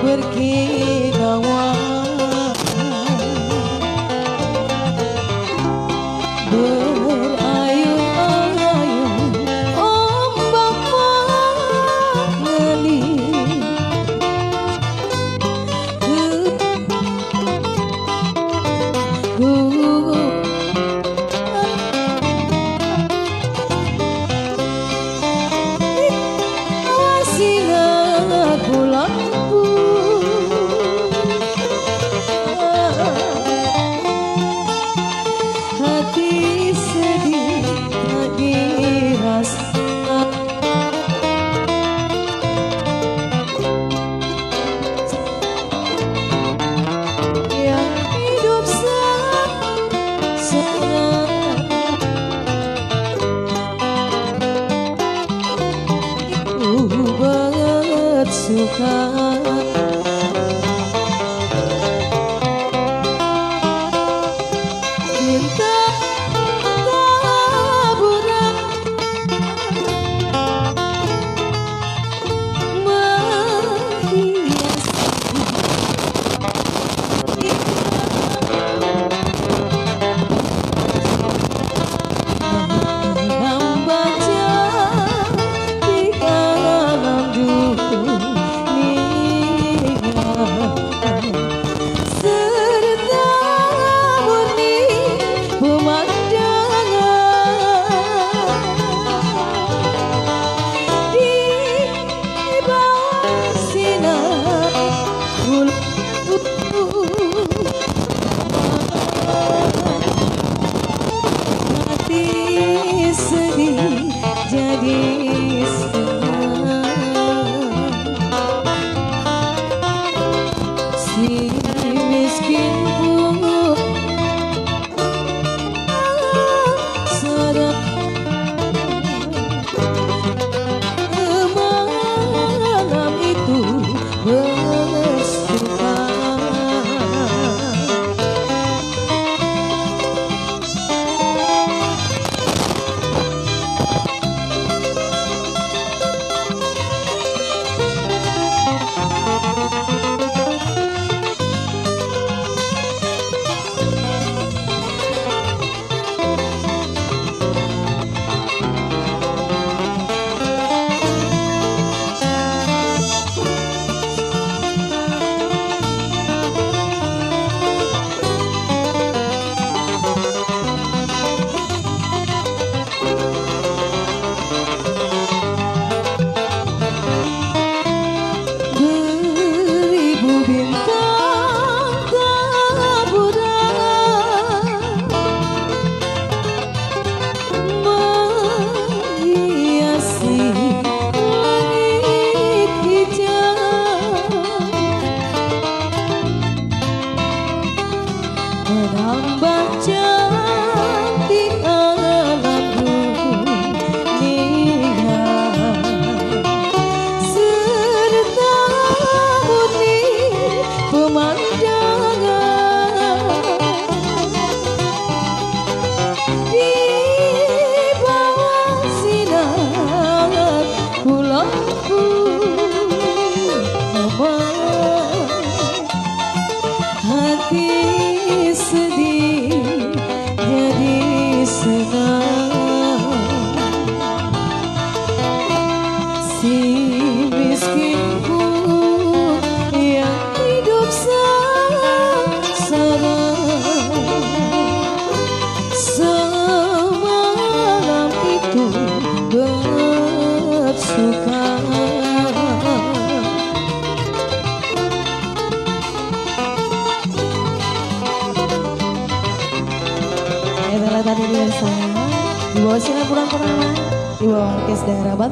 berkilauan, berayun-ayun ombak mengeling. Singat bulanku, hati sedih tak dirasa, yang hidup senang bersuka. Bintang taburan membaca di dalam dunia, serta murni pemandangan di bawah sinar bulan. Hati sedih jadi senang, si miskin pun sadar malam itu bersuka. Bintang taburan menghiasi langit hijau, menambah cantik alam dunia, serta murni pemandangan di bawah sinar bulanku. Hati sedih jadi senang, si miskin pun yang hidup sengsara, semalam itu bersuka. Itulah tadi dia saya di bawah sinar bulan purnama, di bawah orkes daerah Banten.